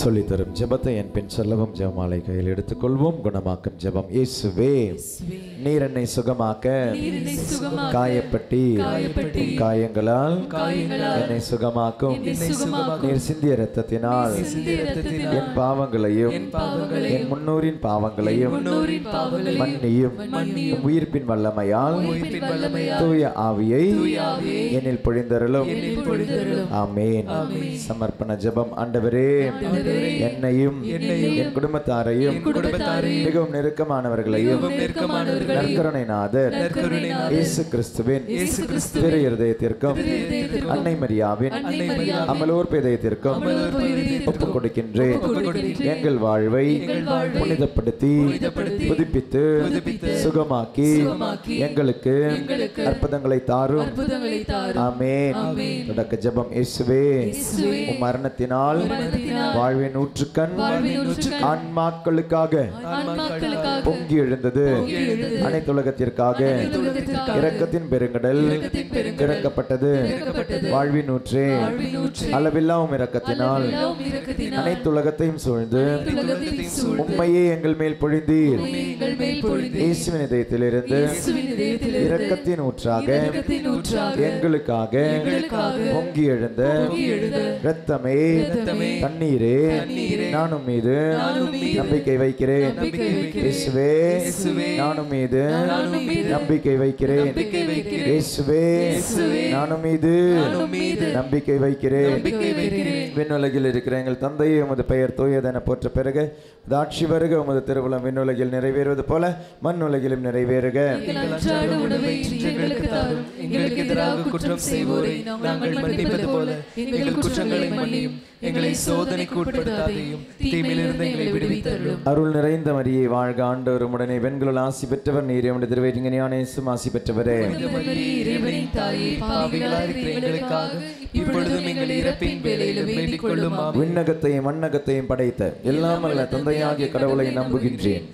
சொல்லித்தரும் ஜெபத்தை என் பின் சொல்லவும் ஜெபமாலை கையில் எடுத்துக்கொள்வோம். குணமாக்கும் ஜெபம். இயேசுவே, நீர் என்னை சுகமாக்க காயப்பட்டி காயங்களால் என்னை சுகமாக்கும். நீர் சிந்திய இரத்தத்தினால் என் பாவங்களையும் என் முன்னோரின் பாவங்களையும் மன்னியும். உயிர்ப்பின் வல்லமையால் தூய ஆவியை என்னில் பொழிந்தருளும். ஆமென். சமர்ப்பண ஜெபம். ஆண்டவரே, என்னையும் என் குடும்பத்தாரையும் மிகவும் நெருக்கமானவர்களையும் நற்கருணை நாதர் இயேசு கிறிஸ்துவின் திரு இருதயத்திற்கும் அன்னை மரியாவின் அமலோர் இதயத்திற்கும் ஒப்புக் கொடுக்கின்றேன். எங்கள் வாழ்வை புனிதப்படுத்தி புதுப்பித்து சுகமாக்கி எங்களுக்கு அற்புதங்களை தாரும். ஆமென். தொடக்க ஜெபம். இயேசுவே, உம் மரணத்தினால் வாழ்வின் ஊற்றுக்கண் ஆன்மாக்களுக்காக பொங்கி எழுந்தது. அனைத்துலகத்திற்காக இரக்கத்தின் பெருங்கடல் திறக்கப்பட்டது. வாழ்வின் ஊற்றே, அளவில்லாவும் இரக்கத்தினால் அனைத்துலகத்தையும் சூழ்ந்து உம்மையே எங்கள் மேல் பொழிந்தீர். இயேசுவின் இதயத்திலிருந்து இரக்கத்தின் ஊற்றாக எங்களுக்காக பொங்கி எழுந்த இரத்தமே, தண்ணீரே, நானும் மீது நம்பிக்கை வைக்கிறேன். இயேசுவே, நானும் மீது நம்பிக்கை வைக்கிறேன். இயேசுவே, நானும் மீது நம்பிக்கை வைக்கிறேன். விண்ணுலகில் இருக்கிற எங்கள் தந்தையே, உமது பெயர் தூயதென போற்ற பிறகு ஆட்சி வருக. உமது திருவுளம் விண்ணுலகில் நிறைவேறுவது போல மண்ணுலகிலும் நிறைவேறுக. எங்களுக்கு எதிராக குற்றம் செய்வோரை நாங்கள் மன்னிப்பது போல எங்கள் குற்றங்களை மன்னியும். எங்களை சோதனைக்கு உட்படுத்தாதையும் தீமையிலிருந்து எங்களை விடுவித்தருளும். அருள் நிறைந்த மரியே, வாழ்க, ஆண்டவர் உம்முடனே. பெண்களுள் ஆசி பெற்றவர் நீரே. உம்முடைய திருவயிற்றின் இயேசுவும் ஆசி பெற்றவரே. இறைவனின் தாயே, பாவிகளாய் இருக்கிற எங்களுக்காக இப்பொழுதும் எங்கள் இறப்பின் வேளையிலும் வேண்டிக் கொள்ளும். விண்ணகத்தையும் மண்ணகத்தையும் படைத்த எல்லாம் வல்ல தந்தையாகிய கடவுளை நம்புகின்றேன்.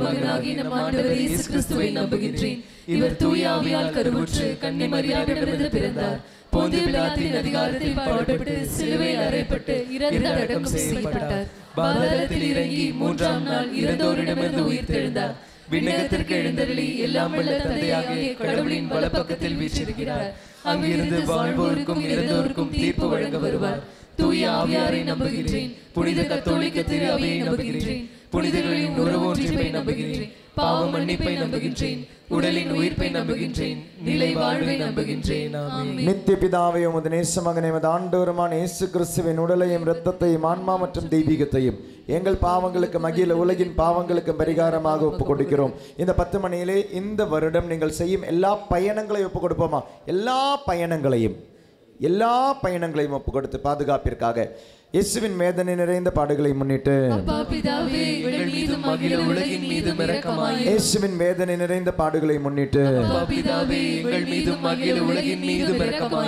மகனாகிய நம் ஆண்டவர் இயேசு கிறிஸ்துவை நம்புகின்றேன். இவர் தூய ஆவியால் கருவுற்று கன்னி மரியாதையிடமிருந்து பிறந்தார். போந்திய பிலாத்தின் அதிகாரத்தில் பாடுபட்டு சிலுவையில் அறையப்பட்டு இறந்து அடக்கம் செய்யப்பட்டார். பாதாளத்தில் இறங்கி மூன்றாம் நாள் இறந்தோரிடமிருந்து உயிர்த்தெழுந்தார். விண்ணகத்திற்கு எழுந்தருளி எல்லாம் வல்ல தந்தையாகிய கடவுளின் வலப்பக்கத்தில் வீற்றிருக்கிறார். அங்கிருந்து வாழ்வோருக்கும் இறந்தோருக்கும் தீர்ப்பு வழங்க வருவார். தூய ஆவியாரை நம்புகின்றேன். புனித கத்தோலிக்க திரு அவையை நம்புகின்றேன். புனிதர்களின் உறவோன்றிப்பை நம்புகின்றேன். பாவ மன்னிப்பை நம்புகின்றேன். உடலின் உயிர்ப்பை நம்புகின்றேன். நிலை வாழ்வை நம்புகின்றேன். நித்திய பிதாவே, உமது நேச மகனே, உமது ஆண்டவருமான இயேசு கிறிஸ்துவின் உடலையும் இரத்தத்தையும் ஆன்மா மற்றும் தெய்வீகத்தையும் எங்கள் பாவங்களுக்கு மகிழ உலகின் பாவங்களுக்கு பரிகாரமாக ஒப்புக் கொடுக்கிறோம். இந்த 10 மணியிலே இந்த வருடம் நீங்கள் செய்யும் எல்லா பயணங்களையும் ஒப்புக் கொடுப்போமா? எல்லா பயணங்களையும் ஒப்புக் கொடுத்து பாதுகாப்பிற்காக இயேசுவின் வேதனை நிறைந்த பாடுகளை முன்னிட்டு இயேசுவின் வேதனை நிறைந்த பாடுகளை முன்னிட்டு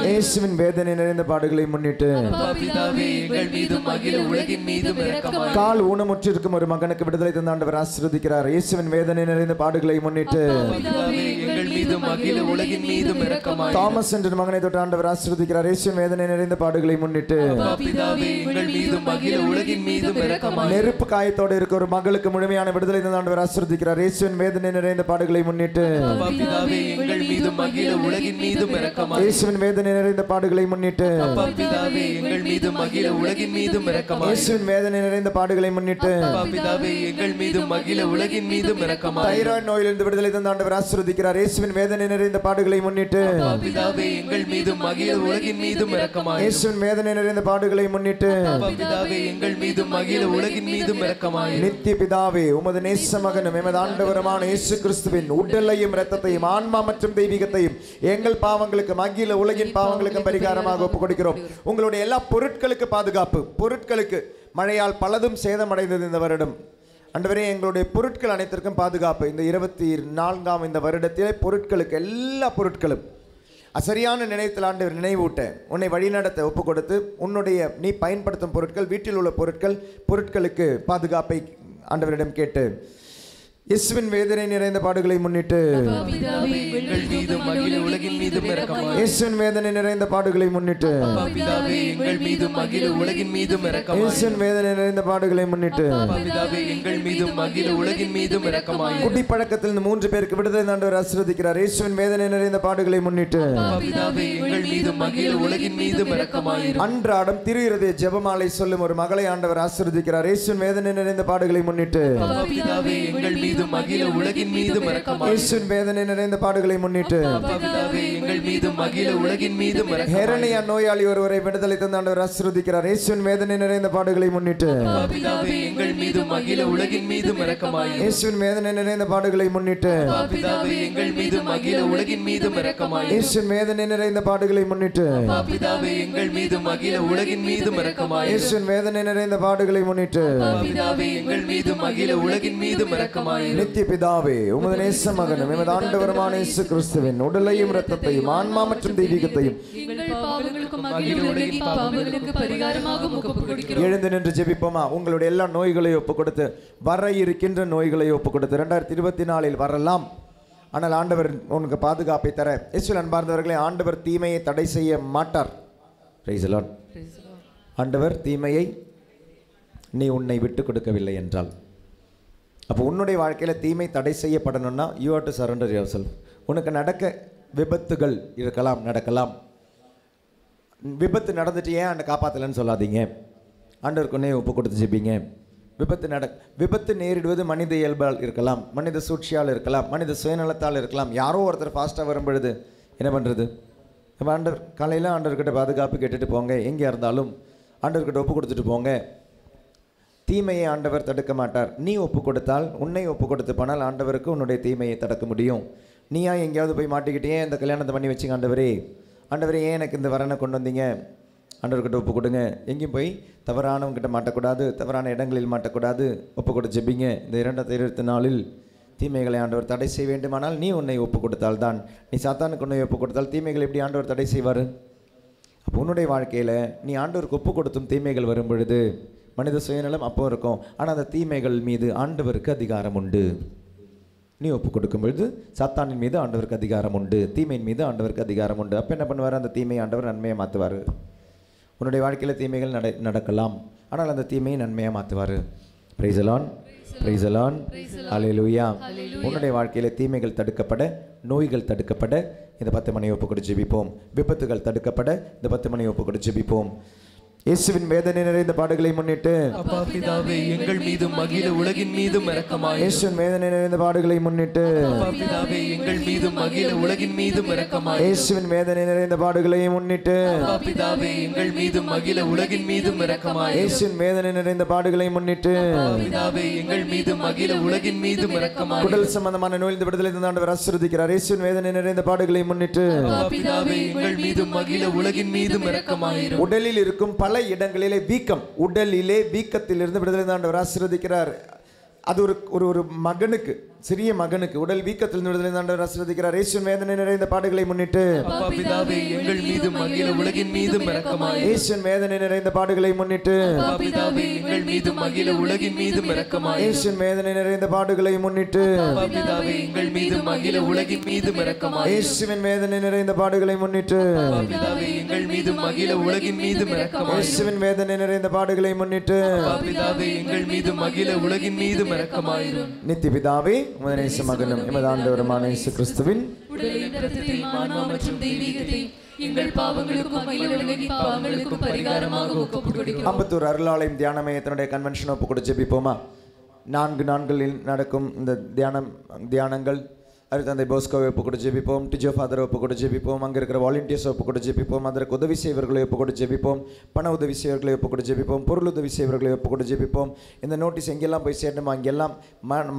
இயேசுவின் வேதனை நிறைந்த பாடுகளை முன்னிட்டு கால் ஊனமுற்றிருக்கும் ஒரு மகனுக்கு விடுதலை தந்த ஆண்டவர் ஆசீர்வதிக்கிறார். இயேசுவின் வேதனை நிறைந்த பாடுகளை முன்னிட்டு தாமஸ் என்ற மகனை தொட்டு ஆண்டவர் ஆசீர்வதிக்கிறார். இயேசுவின் வேதனை நிறைந்த பாடுகளை முன்னிட்டு நெருப்பு காயத்தோடு இருக்க ஒரு மகளுக்கு முழுமையான விடுதலை தந்த ஆண்டவர் ஆசீர்வதிக்கிறார். இயேசுவின் வேதனை நிறைந்த பாடுகளை முன்னிட்டு இயேசுவின் வேதனை நிறைந்த பாடுகளை முன்னிட்டு இயேசுவின் வேதனை நிறைந்த பாடுகளை முன்னிட்டு தைராய்டு நோயிலிருந்து விடுதலை தந்த ஆண்டவர் ஆசீர்வதிக்கிறார். இயேசுவின் வேதனை நிறைந்த பாடுகளை முன்னிட்டு இயேசுவின் வேதனை நிறைந்த பாடுகளை முன்னிட்டு எங்கள் மீதும் மகிழ உலகின் மீதும் இரக்கமாயிரும். நித்திய பிதாவே, உமது நேச மகனும் எமது ஆண்டவருமான இயேசு கிறிஸ்துவின் உடலையும் இரத்தத்தையும் ஆன்மா மற்றும் தெய்வீகத்தையும் எங்கள் பாவங்களுக்கு மகிழ உலகின் பாவங்களுக்கு பரிகாரமாக ஒப்புக் கொடுக்கிறோம். உங்களுடைய எல்லா பொருட்களுக்கு பாதுகாப்பு. பொருட்களுக்கு மழையால் பலதும் சேதமடைந்தது இந்த வருடம். ஆண்டவரே, எங்களுடைய பொருட்கள் அனைத்திற்கும் பாதுகாப்பு. இந்த 24ஆம் இந்த வருடத்திலே பொருட்களுக்கு எல்லா பொருட்களும் சரியான நினைத்தில் ஆண்டவர் நினைவூட்ட உன்னை வழிநடத்த ஒப்பு கொடுத்து உன்னுடைய நீ பயன்படுத்தும் பொருட்கள் வீட்டில் உள்ள பொருட்களுக்கு பாதுகாப்பை ஆண்டவரிடம் கேட்டு இயேசுவின் வேதனை நிறைந்த பாடுகளை முன்னிட்டு பிதாவே எங்கள் மீதும் அகில உலகின் மீதும் இரக்கமாயிரும். இயேசுவின் வேதனை நிறைந்த பாடுகளை முன்னிட்டு பிதாவே எங்கள் மீதும் அகில உலகின் மீதும் இரக்கமாயிரும். இயேசுவின் வேதனை நிறைந்த பாடுகளை முன்னிட்டு பிதாவே எங்கள் மீதும் அகில உலகின் மீதும் இரக்கமாயிரும். குடிப்பழக்கத்தில் 3 பேருக்கு விடுதலை ஆண்டவர் ஆசீர்வதிக்கிறார். இயேசுவின் வேதனை நிறைந்த பாடுகளை முன்னிட்டு பிதாவே எங்கள் மீதும் அகில உலகின் மீதும் இரக்கமாயிரும். அன்றாடம் திரு இருதய ஜெபமாலை சொல்லும் ஒரு மகளை ஆண்டவர் ஆசீர்வதிக்கிறார். இயேசுவின் வேதனை நிறைந்த பாடுகளை முன்னிட்டு பிதாவே எங்கள் மீதும் அகில உலகின் மீதும் இரக்கமாயிரும். இயேசுவின் வேதனை நிறைந்த பாடுகளை முன்னிட்டு பிதாவே எங்கள் மீதும் அகில உலகின் மீதும் இரக்கமாயிரும். ஹெரணியா நோயாளி ஒருவரை விடுதலை தந்த ஆண்டவர் ஆசீர்வதிக்கிறார். இயேசுவின் வேதனை நிறைந்த பாடுகளை முன்னிட்டு பிதாவே எங்கள் மீதும் அகில உலகின் மீதும் இரக்கமாயிரும். இயேசுவின் வேதனை நிறைந்த பாடுகளை முன்னிட்டு பிதாவே எங்கள் மீதும் அகில உலகின் மீதும் இரக்கமாயிரும். இயேசுவின் வேதனை நிறைந்த பாடுகளை முன்னிட்டு பிதாவே எங்கள் மீதும் அகில உலகின் மீதும் இரக்கமாயிரும். இயேசுவின் வேதனை நிறைந்த பாடுகளை முன்னிட்டு பிதாவே எங்கள் மீதும் அகில உலகின் மீதும் இரக்கமாயிரும். நித்திய பிதாவே, உமது நேச மகனும் எமது ஆண்டவருமான இயேசு கிறிஸ்துவின் உடலையும் இரத்தத்தையும் ஆன்மா மற்றும் தெய்வீகத்தையும் எங்கள் பாவங்களுக்கும் அகில உலகின் பாவங்களுக்கு பரிகாரமாக ஒப்புக் கொடுக்கிறோம். எழுந்து நின்று ஜெபிப்போமா? உங்களுடைய எல்லா நோய்களையும் ஒப்பு கொடுத்து, வர இருக்கின்ற நோய்களை ஒப்பு கொடுத்து, 2024 வரலாம், ஆனால் ஆண்டவர் உனக்கு பாதுகாப்பை தர. இயேசுவில் அன்பார்ந்தவர்களே, ஆண்டவர் தீமையை தடை செய்ய மாட்டார். Price the Lord. ஆண்டவர் தீமையை நீ உன்னை விட்டு கொடுக்கவில்லை என்றால், அப்போ உன்னுடைய வாழ்க்கையில் தீமை தடை செய்யப்படணும்னா you have to surrender yourself. உனக்கு நடக்க விபத்துகள் இருக்கலாம், நடக்கலாம். விபத்து நடந்துட்டு ஏன் ஆண்டை காப்பாற்றலைன்னு சொல்லாதீங்க. ஆண்டவருக்கு உன்னை ஒப்பு கொடுத்து ஜெபிங்க. விபத்து நேரிடுவது மனித இயல்பால் இருக்கலாம், மனித சூழ்ச்சியால் இருக்கலாம், மனித சுயநலத்தால் இருக்கலாம். யாரோ ஒருத்தர் ஃபாஸ்ட்டாக வரும்பொழுது என்ன பண்ணுறது? ஆண்டவர் காலையில் ஆண்டவர்கிட்ட பாதுகாப்பு கேட்டுட்டு போங்க. எங்கே இருந்தாலும் ஆண்டவர்கிட்ட ஒப்பு கொடுத்துட்டு போங்க. தீமையை ஆண்டவர் தடுக்க மாட்டார். நீ ஒப்பு கொடுத்தால், உன்னை ஒப்பு கொடுத்து போனால் ஆண்டவருக்கு உன்னுடைய தீமையை தடுக்க முடியும். நீயா எங்கேயாவது போய் மாட்டிக்கிட்டே இந்த கல்யாணத்தை பண்ணி வச்சிங்க, ஆண்டவரே ஏன் எனக்கு இந்த வரனை கொண்டு வந்தீங்க? ஆண்டவர்கிட்ட ஒப்பு கொடுங்க. எங்கேயும் போய் தவறானவங்கிட்ட மாட்டக்கூடாது, தவறான இடங்களில் மாட்டக்கூடாது. ஒப்பு கொடுத்து ஜெபிங்க. இந்த 2024 தீமைகளை ஆண்டவர் தடை செய்ய வேண்டுமானால் நீ உன்னை ஒப்பு கொடுத்தால் தான். நீ சாத்தானுக்கு உன்னை ஒப்பு கொடுத்தால் தீமைகளை எப்படி ஆண்டவர் தடை செய்வார்? அப்போ உன்னுடைய வாழ்க்கையில் நீ ஆண்டவருக்கு ஒப்பு கொடுத்தும் தீமைகள் வரும் பொழுது மனித சுயநலம் அப்போ இருக்கும், ஆனால் அந்த தீமைகள் மீது ஆண்டவருக்கு அதிகாரம் உண்டு. நீ ஒப்பு கொடுக்கும் பொழுது சாத்தானின் மீது ஆண்டவருக்கு அதிகாரம் உண்டு, தீமையின் மீது ஆண்டவருக்கு அதிகாரம் உண்டு. அப்போ என்ன பண்ணுவார்? அந்த தீமையை ஆண்டவர் நன்மையை மாற்றுவார். உன்னுடைய வாழ்க்கையில் தீமைகள் நடக்கலாம், ஆனால் அந்த தீமையை நன்மையாக மாற்றுவார். Praise the Lord, praise the Lord, hallelujah. உன்னுடைய வாழ்க்கையில் தீமைகள் தடுக்கப்பட, நோய்கள் தடுக்கப்பட இந்த 10 மணி ஒப்பு கொடுத்து ஜெபிப்போம். விபத்துகள் தடுக்கப்பட இந்த 10 மணி ஒப்பு கொடுத்து ஜெபிப்போம். இயேசுவின் வேதனை நிறைந்த பாடுகளை முன்னிட்டு பிதாவே எங்கள் மீதும் அகில உலகின் மீதும் இரக்கமாயிரும். இயேசுவின் வேதனை நிறைந்த பாடுகளை முன்னிட்டு பிதாவே எங்கள் மீதும் அகில உலகின் மீதும் இரக்கமாயிரும். இயேசுவின் வேதனை நிறைந்த பாடுகளை முன்னிட்டு பிதாவே எங்கள் மீதும் அகில உலகின் மீதும் இரக்கமாயிரும். இயேசுவின் வேதனை நிறைந்த பாடுகளை முன்னிட்டு பிதாவே எங்கள் மீதும் அகில உலகின் மீதும் இரக்கமாயிரும். உடல் சம்பந்தமான நோயிலிருந்து விடுதலை தந்த ஆண்டவர் ஆசீர்வதிக்கிறார். இயேசுவின் வேதனை நிறைந்த பாடுகளை முன்னிட்டு பிதாவே எங்கள் மீதும் அகில உலகின் மீதும் இரக்கமாயிரும். உடலில் இருக்கும் பல இடங்களிலே வீக்கம், உடலிலே வீக்கத்திலிருந்து விடுதலை தந்த ஆண்டவர் ஆசீர்வதிக்கிறார். அது ஒரு மகனுக்கு, சிறிய மகனுக்கு உடல் வீக்கத்தில் விடுதலை ஆண்டவர் ஆசீர்வதிக்கிறார். இயேசுவின் வேதனை நிறைந்த பாடுகளை முன்னிட்டு பிதாவே எங்கள் மீதும் அகில உலகின் மீதும் இரக்கமாயிரும். இயேசுவின் வேதனை நிறைந்த பாடுகளை முன்னிட்டு பிதாவே எங்கள் மீதும் அகில உலகின் மீதும் இரக்கமாயிரும். இயேசுவின் வேதனை நிறைந்த பாடுகளை முன்னிட்டு பிதாவே எங்கள் மீதும் அகில உலகின் மீதும் இரக்கமாயிரும். இயேசுவின் வேதனை நிறைந்த பாடுகளை முன்னிட்டு பிதாவே எங்கள் மீதும் அகில உலகின் மீதும் இரக்கமாயிரும். இயேசுவின் வேதனை நிறைந்த பாடுகளை முன்னிட்டு பிதாவே எங்கள் மீதும் அகில உலகின் மீதும் இரக்கமாயிரும். நித்திய பிதாவே, உமது நேச மகனும் எமது ஆண்டவருமான இயேசு கிறிஸ்துவின் உடலையும் இரத்தத்தையும் ஆன்மா மற்றும் தெய்வீகத்தையும் எங்கள் பாவங்களுக்கும் அகில உலகின் பாவங்களுக்கும் பரிகாரமாக ஒப்புக் கொடுக்கிறோம். அம்பத்தூர் அருளாலயம் தியான மையத்தினுடைய கன்வென்ஷன் ஒப்பு கொடுத்து ஜெபிப்போமா? 4 நாட்களில் நடக்கும் இந்த தியானங்கள் அருத்தந்தை போஸ்கோவை ஒப்பு கொடுத்து ஜெபிப்போம். டிஜோ ஃபாதரை ஒப்பு கொடுத்து ஜெபிப்போம். அங்கே இருக்கிற வாலண்டியர்ஸ் ஒப்பு கொடுத்து ஜெபிப்போம். அதற்கு உதவி செய்வர்களை ஒப்பு கொடுத்து ஜெபிப்போம். பண உதவி செய்வர்களை ஒப்பு கொடுத்து ஜெபிப்போம். பொருள் உதவி செய்வர்களை ஒப்பு கொடுத்து ஜெபிப்போம். இந்த நோட்டீஸ் எங்கெல்லாம் போய் சேரணுமோ அங்கெல்லாம்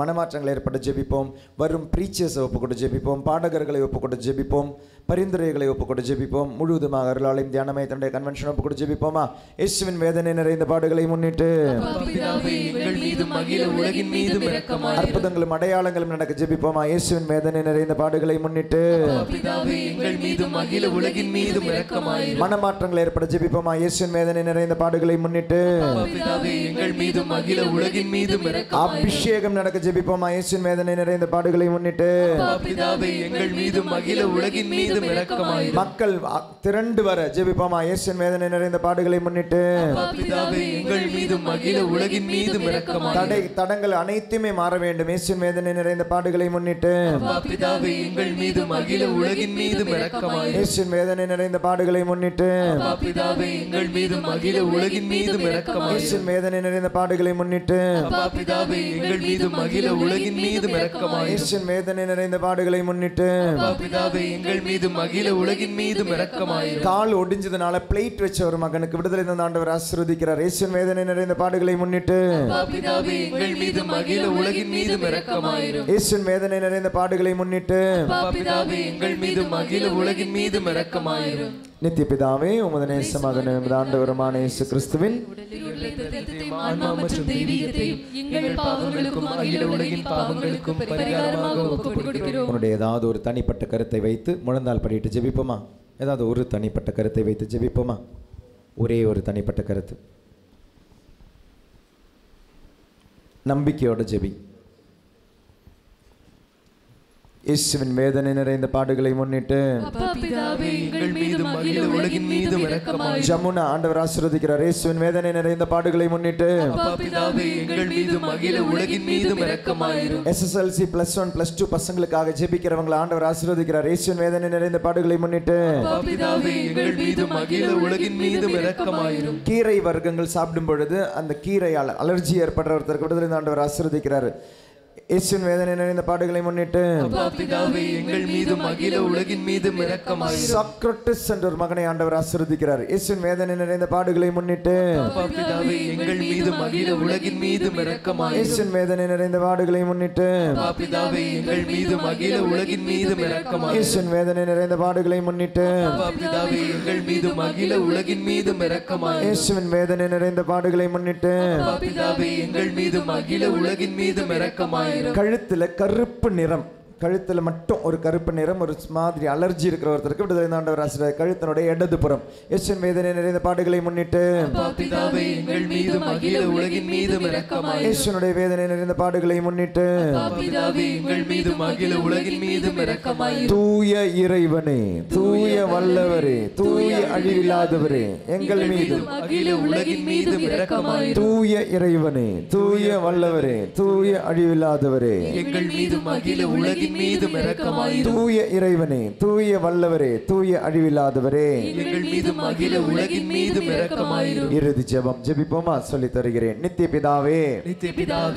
மனமாற்றங்கள் ஏற்பட்டு ஜெபிப்போம். வரும் ப்ரீச்சர்ஸை ஒப்பு கொடுத்து ஜெபிப்போம். பாடகர்களை ஒப்பு கொடுத்து ஜெபிப்போம். பரிந்துரைகளை ஒப்புக்கொண்டு ஜெபிப்போம். முழுவதுமாக அருளாலயம் தியானமே தன்னுடைய கன்வென்ஷன் ஒப்புக்கொண்டு ஜெபிப்போமா? இயேசுவின் வேதனை நிறைந்த பாடுகளை முன்னிட்டு அற்புதங்களும் அடையாளங்களும் நடக்க ஜெபிப்போமா? இயேசுவின் வேதனை நிறைந்த பாடுகளை முன்னிட்டு மனமாற்றங்கள் ஏற்பட ஜெபிப்போமா? இயேசுவின் வேதனை நிறைந்த பாடுகளை முன்னிட்டு அபிஷேகம் நடக்க ஜெபிப்போமா? இயேசுவின் வேதனை நிறைந்த பாடுகளை முன்னிட்டு மக்கள் திரண்டு வர ஜெபிப்போமா? இயேசுவின் வேதனை நிறைந்த பாடுகளை முன்னிட்டு தடங்கள் அனைத்துமே மாற வேண்டும். இயேசுவின் வேதனை நிறைந்த பாடுகளை முன்னிட்டு இயேசுவின் வேதனை நிறைந்த பாடுகளை முன்னிட்டு இயேசுவின் வேதனை நிறைந்த பாடுகளை முன்னிட்டு இயேசுவின் வேதனை நிறைந்த பாடுகளை முன்னிட்டு கால் ஒடிஞ்சதுனால பிளேட் வச்ச ஒரு மகனுக்கு விடுதலை தந்த ஆண்டவர் ஆசீர்வதிக்கிறார். இயேசுவின் வேதனை நிறைந்த பாடுகளை முன்னிட்டு இயேசுவின் வேதனை நிறைந்த பாடுகளை முன்னிட்டு நித்திய பிதாவே உமது நேசமாக நமது ஆண்டவருமான இயேசு கிறிஸ்துவின் உன்னுடைய ஏதாவது ஒரு தனிப்பட்ட கருத்தை வைத்து முழந்தால் படிட்டு ஜெபிப்போமா? ஏதாவது ஒரு தனிப்பட்ட கருத்தை வைத்து ஜெபிப்போமா? ஒரே ஒரு தனிப்பட்ட கருத்து, நம்பிக்கையோட ஜெபி. இயேசுவின் வேதனை நிறைந்த பாடுகளை முன்னிட்டு ஜமுனா ஆண்டவர் ஆசீர்வதிக்கிறார். இயேசுவின் வேதனை நிறைந்த பாடுகளை முன்னிட்டு SSLC +1 +2 பசங்களுக்காக ஜெபிக்கிறவங்களை ஆண்டவர் ஆசீர்வதிக்கிறார். இயேசுவின் வேதனை நிறைந்த பாடுகளை முன்னிட்டு கீரை வர்க்கங்கள் சாப்பிடும் பொழுது அந்த கீரையால் அலர்ஜி ஏற்படுற ஒருத்தருக்கு விடுதலை ஆண்டவர் ஆசீர்வதிக்கிறார். இயேசுவின் வேதனை நிறைந்த பாடுகளை முன்னிட்டு சாக்ரட்டிஸ் என்ற ஒரு மகனை ஆண்டவர் ஆசீர்வதிக்கிறார். இயேசுவின் வேதனை நிறைந்த பாடுகளை முன்னிட்டு இயேசுவின் வேதனை நிறைந்த பாடுகளை முன்னிட்டு இயேசுவின் வேதனை நிறைந்த பாடுகளை முன்னிட்டு இயேசுவின் வேதனை நிறைந்த பாடுகளை முன்னிட்டு கழுத்துல கருப்பு நிறம், கழுத்துல மட்டும் ஒரு கருப்பு நிறம், ஒரு மாதிரி அலர்ஜி இருக்கிற ஒருத்தருக்கு விடுதலை ஆண்டவர் ஆசீர்வதிக்கிறார். கழுத்தினுடைய இடதுபுறம் இயேசுவின் வேதனை நிறைந்த பாடுகளை முன்னிட்டு இயேசுவினுடைய வேதனை நிறைந்த பாடுகளை முன்னிட்டு தூய இறைவனே, தூய வல்லவரே, தூய அழிவில்லாதவரே எங்கள் மீது, தூய இறைவனே, தூய வல்லவரே, தூய அழிவில்லாதவரே எங்கள் மீது உலகின் மீதும் இரக்கமாயிரும். தூய இறைவனே, தூய வல்லவரே, தூய அழிவில்லாதவரே எங்கள் மீதும் அகில உலகின் மீதும் இரக்கமாயிரும். இறுதி ஜெபம் ஜெபிப்போமா? சொல்லி தருகிறேன். நித்திய பிதாவே,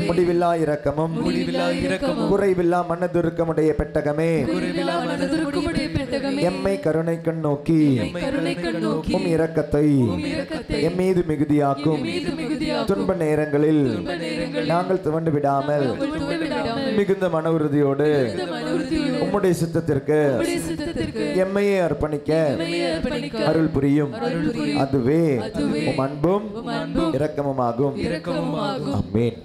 முடிவில்லா இரக்கமும் குறைவில்லா மனதுருக்கமுடைய பெட்டகமே, எம்மை கருணை கண் நோக்கி உம் இரக்கத்தை எம் மீது மிகுதியாக்கும். துன்ப நேரங்களில் நாங்கள் துவண்டு விடாமல் மிகுந்த மன உறுதியோடு உம்முடைய சித்தத்திற்கு எம்மையை அர்ப்பணிக்க அருள் புரியும். அதுவே உம் அன்பும் இரக்கமுமாகும். ஆமென்.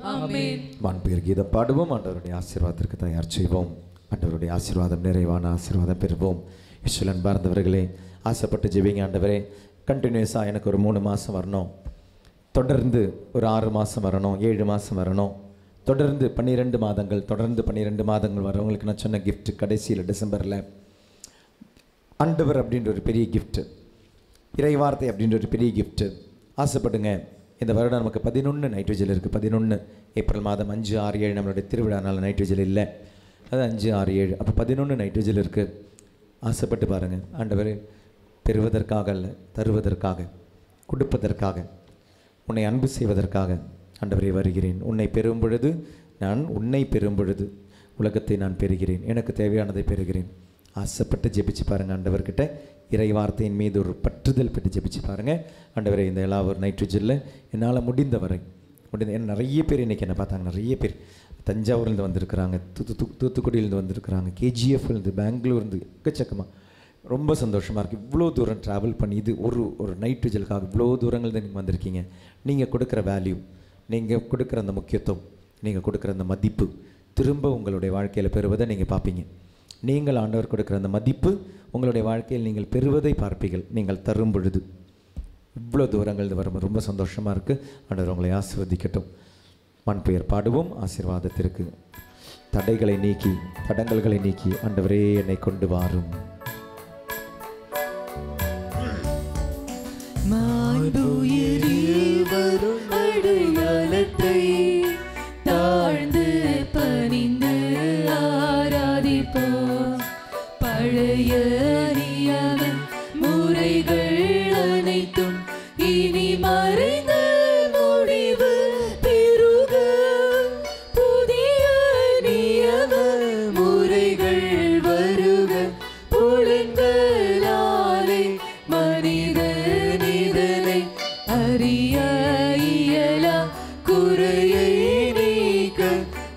வான்பேர் கீதம் பாடுவோம். ஆண்டவருடைய ஆசீர்வாதத்திற்கு தயார் செய்வோம். ஆண்டவருடைய ஆசீர்வாதம் நிறைவான ஆசீர்வாதம் பெறுவோம். இயேசுவின் பார்ந்தவர்களே, ஆசைப்பட்டு ஜெபிங்க. ஆண்டவரே, கண்டினியூஸாக எனக்கு ஒரு 3 மாதம் வரணும், தொடர்ந்து ஒரு 6 மாதம் வரணும், 7 மாதம் வரணும், தொடர்ந்து 12 மாதங்கள், தொடர்ந்து 12 மாதங்கள் வரவங்களுக்கு நான் சொன்ன கிஃப்ட் கடைசியில் டிசம்பரில் ஆண்டவர் அப்படின்ற ஒரு பெரிய கிஃப்ட், இறைவார்த்தை அப்படின்ற ஒரு பெரிய கிஃப்ட். ஆசைப்படுங்க. இந்த வருடம் நமக்கு 11 நைட் விஜில் இருக்குது. 11 ஏப்ரல் மாதம் 5, 6, 7 நம்மளுடைய திருவிழானால நைட் விஜில் இல்லை. அது 5, 6, 7 அப்போ 11 நைட் விஜில் இருக்குது. ஆசைப்பட்டு பாருங்கள். ஆண்டவர் பெறுவதற்காக அல்ல, தருவதற்காக, கொடுப்பதற்காக, உன்னை அன்பு செய்வதற்காக ஆண்டவரே வருகிறேன். உன்னை பெறும் பொழுது நான் உன்னை பெறும் பொழுது உலகத்தை நான் பெறுகிறேன், எனக்கு தேவையானதை பெறுகிறேன். ஆசைப்பட்டு ஜெபிச்சு பாருங்கள். ஆண்டவர்கிட்ட இறை வார்த்தையின் மீது ஒரு பற்றுதல் பெற்று ஜெபிச்சு பாருங்கள். ஆண்டவரே, இந்த எல்லா ஒரு நைட்ரஜனில் என்னால் முடிந்த வரை நிறைய பேர் இன்றைக்கி என்ன பார்த்தாங்க. நிறைய பேர் தஞ்சாவூர்லேருந்து வந்திருக்கிறாங்க, தூத்துக்குடியிலேருந்து வந்திருக்கிறாங்க, KGF, பெங்களூர்லேருந்து, எக்கச்சக்கமாக ரொம்ப சந்தோஷமாக இருக்குது. இவ்வளோ தூரம் ட்ராவல் பண்ணி இது ஒரு நைட் விஜலுக்காக இவ்வளோ தூரங்கள் தான் நீங்கள் வந்திருக்கீங்க. நீங்கள் கொடுக்குற வேல்யூ, நீங்கள் கொடுக்குற அந்த முக்கியத்துவம், நீங்கள் கொடுக்குற அந்த மதிப்பு திரும்ப உங்களுடைய வாழ்க்கையில் பெறுவதை நீங்கள் பார்ப்பீங்க. நீங்கள் ஆண்டவர் கொடுக்குற அந்த மதிப்பு உங்களுடைய வாழ்க்கையில் நீங்கள் பெறுவதை பார்ப்பீர்கள் நீங்கள் தரும் பொழுது. இவ்வளோ தூரங்கள் வரும் ரொம்ப சந்தோஷமாக இருக்குது. ஆண்டவர் உங்களை ஆசீர்வதிக்கட்டும். மண்பெயர் பாடுவோம். ஆசீர்வாதத்திற்கு தடைகளை நீக்கி தடங்கல்களை நீக்கி ஆண்டவரே என்னை கொண்டு வாரும். அடையாளத்தை தாழ்ந்து பணிந்து ஆராதிப்போம். பழைய நியம முறைகள் அனைத்தும் இனி மறைந்த முடிவு பெறுக. புதிய நியம முறைகள் வருக. புலன்களாலே மனித நிதனை அறிய இயலா குறையை நீக்க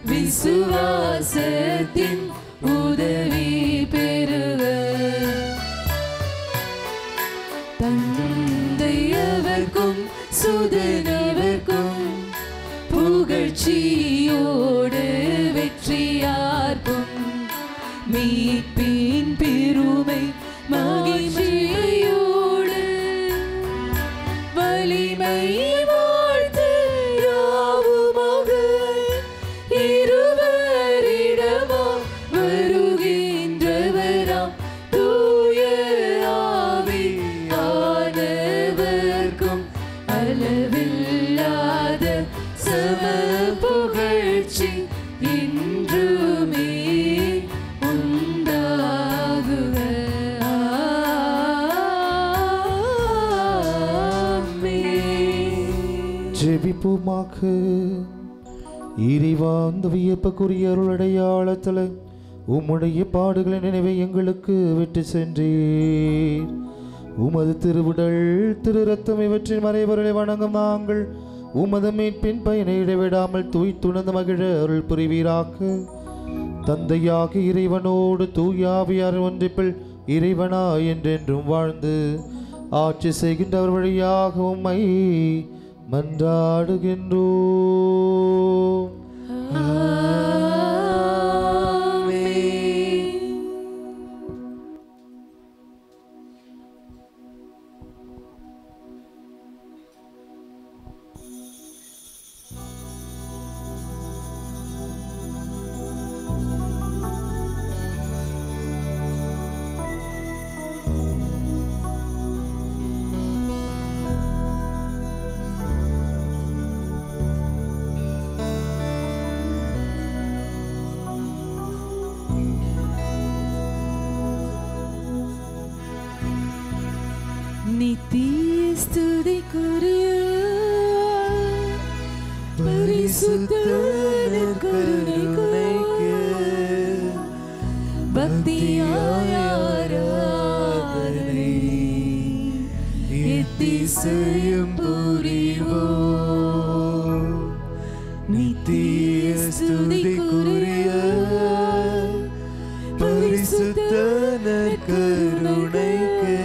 விசுவாசத்தின் உதவி பெறுக. தந்தையவர்க்கும் சுதனவர்க்கும் புகழ்ச்சியோடு வெற்றியார்க்கும் மீட்பின் பெருமை மகிழ்ச்சியோடு வலிமை வாழ்த்து யாவுமாக இருவரிடமா வருகின்றவராம் தூய ஆவியானவர்க்கும் அளவில்லாத சம புகழ்ச்சி இன்றுமே உண்டாகுக. ஜெபிப்போமாக. இறைவா, அந்த வியப்புக்குரிய அருளடையாளத்தில் உம்முடைய பாடுகளை நினைவை எங்களுக்கு விட்டு சென்றீர். உமது திருவுடல் திரு ரத்தம் இவற்றின் மறைவர்களை வணங்கும் நாங்கள் உமது மீட்பின் பயனை இடைவிடாமல் தூய்த்துணர்ந்து மகிழ அருள் புரிவீராக. தந்தையாக இறைவனோடு தூயாவியார் ஒன்றிப்பில் இறைவனா என்றென்றும் வாழ்ந்து ஆட்சி செய்கின்றவர் வழியாக உம்மை மன்றாடுகின்றோம். நித்திய ஸ்துதிக்குரிய பரிசுத்த கருணைக்கு பக்தியாய் ஆராதனை எத்திசையும் புரிவோம். நித்திய ஸ்துதிக்குரிய பரிசுத்த நற்கருணைக்கு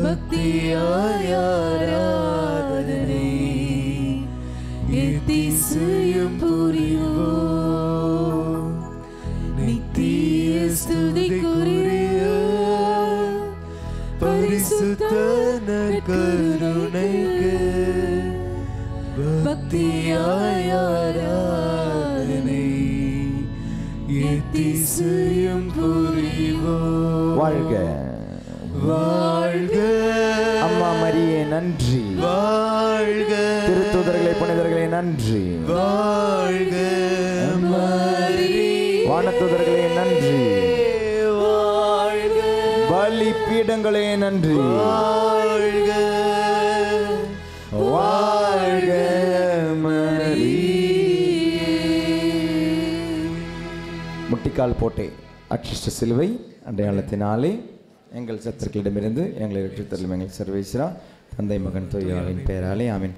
பக்தியாய் ஆராதனை எத்திசையும் புரிவோம். நித்திய ஸ்துதிக்குரிய பரிசுத்த நற்கருணைக்கு பக்தியாய் ஆராதனை எத்திசையும் புரிவோம். வாழ்க வாழ்க அம்மா மரியே நன்றி. வாழ்க திருத்தூதர்களே புனிதர்களே நன்றி. வாழ்க மரியே வானதூதர்களே நன்றி. வாழ்க பலிபீடங்களே நன்றி. வாழ்க வாழ்க மரியே. முட்டிக்கால் போட்டே அட்சிஷ்ட சிலுவை அடையாளத்தினாலே எங்கள் சத்துருக்களிடமிருந்து எங்களை ரட்சித்தருளும் எங்கள் சர்வேஸ்வரா, தந்தை மகன் தூய ஆவியின் பெயராலே ஆமென்.